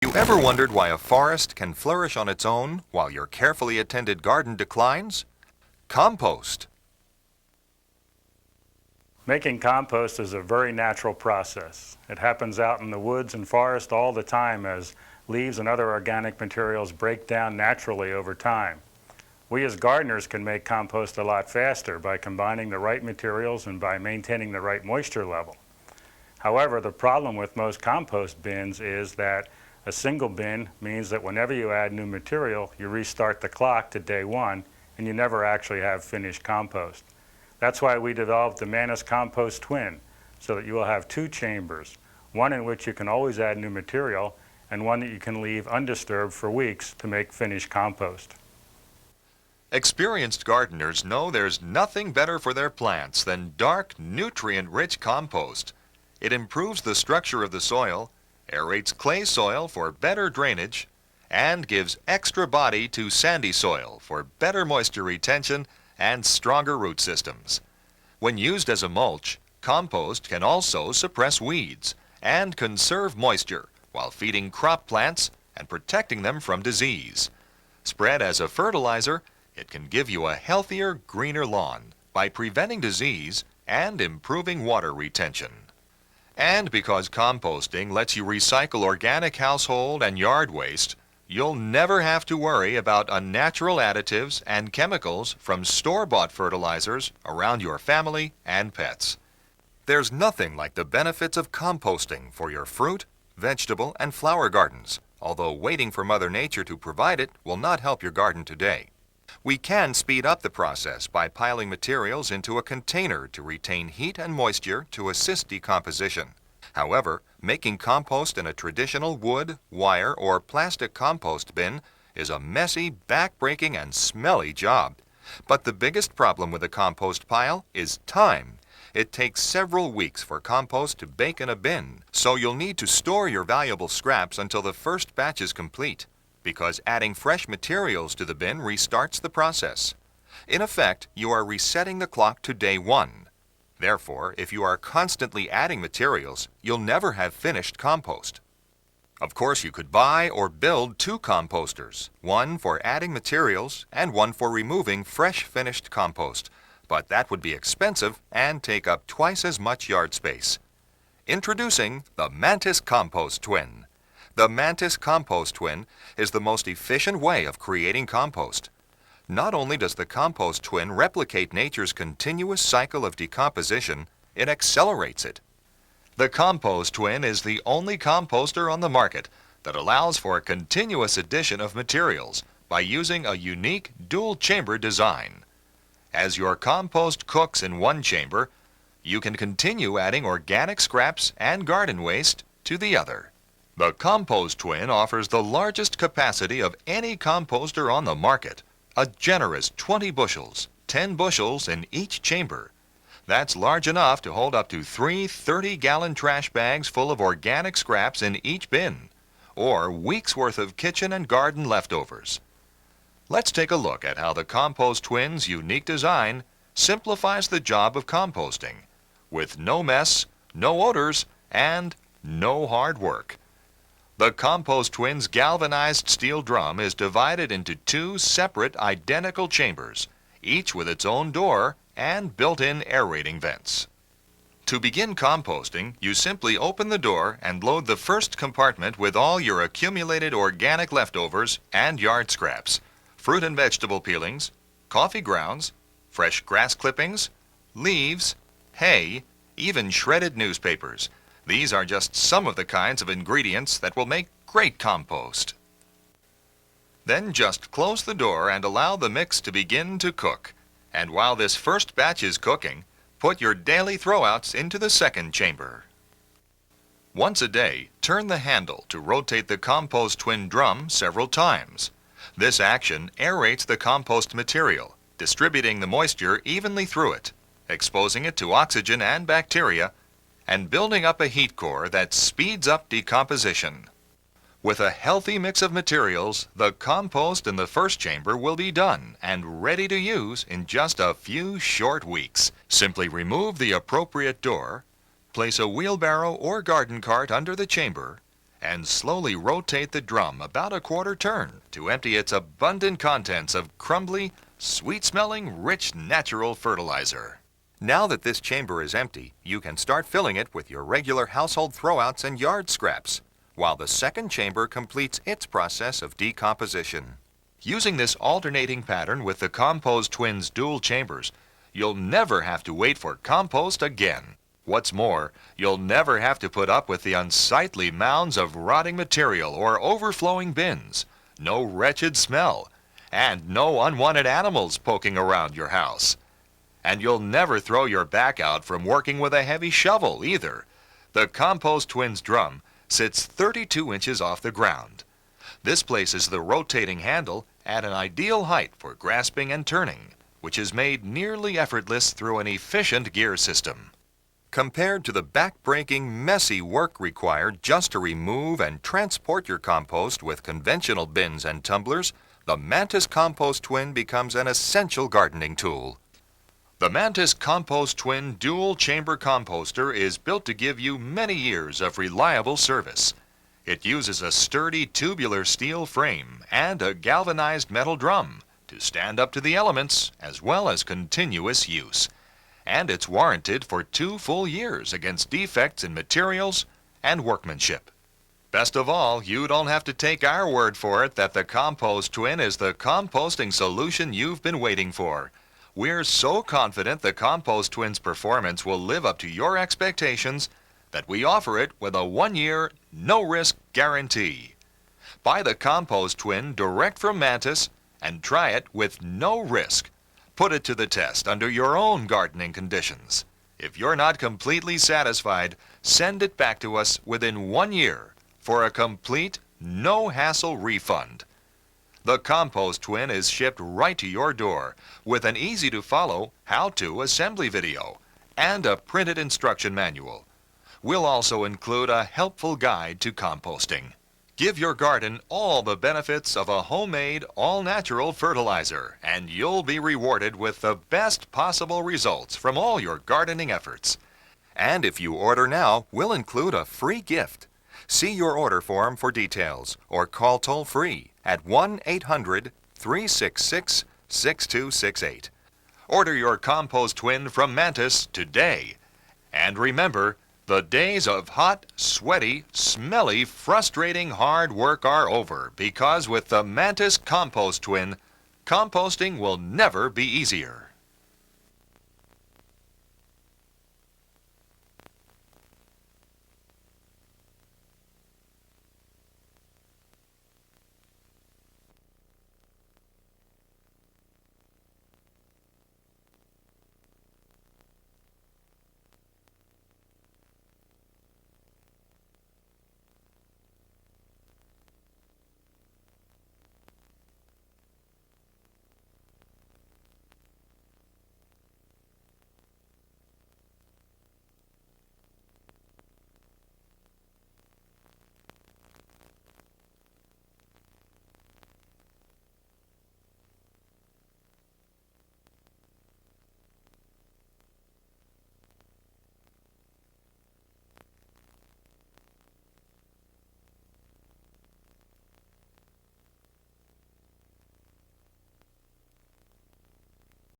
you ever wondered why a forest can flourish on its own while your carefully attended garden declines? Compost. Making compost is a very natural process. It happens out in the woods and forest all the time as leaves and other organic materials break down naturally over time. We as gardeners can make compost a lot faster by combining the right materials and by maintaining the right moisture level. However, the problem with most compost bins is that a single bin means that whenever you add new material, you restart the clock to day one and you never actually have finished compost. That's why we developed the Mantis ComposT Twin, so that you will have two chambers, one in which you can always add new material and one that you can leave undisturbed for weeks to make finished compost. Experienced gardeners know there's nothing better for their plants than dark, nutrient-rich compost. It improves the structure of the soil, aerates clay soil for better drainage, and gives extra body to sandy soil for better moisture retention and stronger root systems. When used as a mulch, compost can also suppress weeds and conserve moisture while feeding crop plants and protecting them from disease. Spread as a fertilizer, it can give you a healthier, greener lawn by preventing disease and improving water retention. And because composting lets you recycle organic household and yard waste, you'll never have to worry about unnatural additives and chemicals from store-bought fertilizers around your family and pets. There's nothing like the benefits of composting for your fruit, vegetable, and flower gardens, although waiting for Mother Nature to provide it will not help your garden today. We can speed up the process by piling materials into a container to retain heat and moisture to assist decomposition. However, making compost in a traditional wood, wire, or plastic compost bin is a messy, back-breaking, and smelly job. But the biggest problem with a compost pile is time. It takes several weeks for compost to bake in a bin, so you'll need to store your valuable scraps until the first batch is complete, because adding fresh materials to the bin restarts the process. In effect, you are resetting the clock to day one. Therefore, if you are constantly adding materials, you'll never have finished compost. Of course, you could buy or build two composters, one for adding materials and one for removing fresh finished compost, but that would be expensive and take up twice as much yard space. Introducing the Mantis ComposT Twin. The Mantis ComposT Twin is the most efficient way of creating compost. Not only does the ComposT Twin replicate nature's continuous cycle of decomposition, it accelerates it. The ComposT Twin is the only composter on the market that allows for a continuous addition of materials by using a unique dual-chamber design. As your compost cooks in one chamber, you can continue adding organic scraps and garden waste to the other. The ComposT Twin offers the largest capacity of any composter on the market. A generous 20 bushels, 10 bushels in each chamber. That's large enough to hold up to 3 30-gallon trash bags full of organic scraps in each bin, or weeks' worth of kitchen and garden leftovers. Let's take a look at how the ComposT Twin's unique design simplifies the job of composting, with no mess, no odors, and no hard work. The ComposT Twin's galvanized steel drum is divided into two separate identical chambers, each with its own door and built-in aerating vents. To begin composting, you simply open the door and load the first compartment with all your accumulated organic leftovers and yard scraps, fruit and vegetable peelings, coffee grounds, fresh grass clippings, leaves, hay, even shredded newspapers. These are just some of the kinds of ingredients that will make great compost. Then just close the door and allow the mix to begin to cook. And while this first batch is cooking, put your daily throwouts into the second chamber. Once a day, turn the handle to rotate the ComposT Twin drum several times. This action aerates the compost material, distributing the moisture evenly through it, exposing it to oxygen and bacteria, and building up a heat core that speeds up decomposition. With a healthy mix of materials, the compost in the first chamber will be done and ready to use in just a few short weeks. Simply remove the appropriate door, place a wheelbarrow or garden cart under the chamber, and slowly rotate the drum about a quarter turn to empty its abundant contents of crumbly, sweet-smelling, rich natural fertilizer. Now that this chamber is empty, you can start filling it with your regular household throwouts and yard scraps, while the second chamber completes its process of decomposition. Using this alternating pattern with the ComposT Twins dual chambers, you'll never have to wait for compost again. What's more, you'll never have to put up with the unsightly mounds of rotting material or overflowing bins, no wretched smell, and no unwanted animals poking around your house. And you'll never throw your back out from working with a heavy shovel either. The ComposT Twins drum sits 32 inches off the ground. This places the rotating handle at an ideal height for grasping and turning, which is made nearly effortless through an efficient gear system. Compared to the back-breaking, messy work required just to remove and transport your compost with conventional bins and tumblers, the Mantis ComposT Twin becomes an essential gardening tool. The Mantis ComposT Twin dual chamber composter is built to give you many years of reliable service. It uses a sturdy tubular steel frame and a galvanized metal drum to stand up to the elements as well as continuous use. And it's warranted for 2 full years against defects in materials and workmanship. Best of all, you don't have to take our word for it that the ComposT Twin is the composting solution you've been waiting for. We're so confident the ComposT Twin's performance will live up to your expectations that we offer it with a 1-year, no-risk guarantee. Buy the ComposT Twin direct from Mantis and try it with no risk. Put it to the test under your own gardening conditions. If you're not completely satisfied, send it back to us within 1 year for a complete, no-hassle refund. The ComposT Twin is shipped right to your door with an easy-to-follow how-to assembly video and a printed instruction manual. We'll also include a helpful guide to composting. Give your garden all the benefits of a homemade, all-natural fertilizer, and you'll be rewarded with the best possible results from all your gardening efforts. And if you order now, we'll include a free gift. See your order form for details or call toll-free at 1-800-366-6268. Order your ComposT Twin from Mantis today. And remember, the days of hot, sweaty, smelly, frustrating hard work are over because with the Mantis ComposT Twin, composting will never be easier.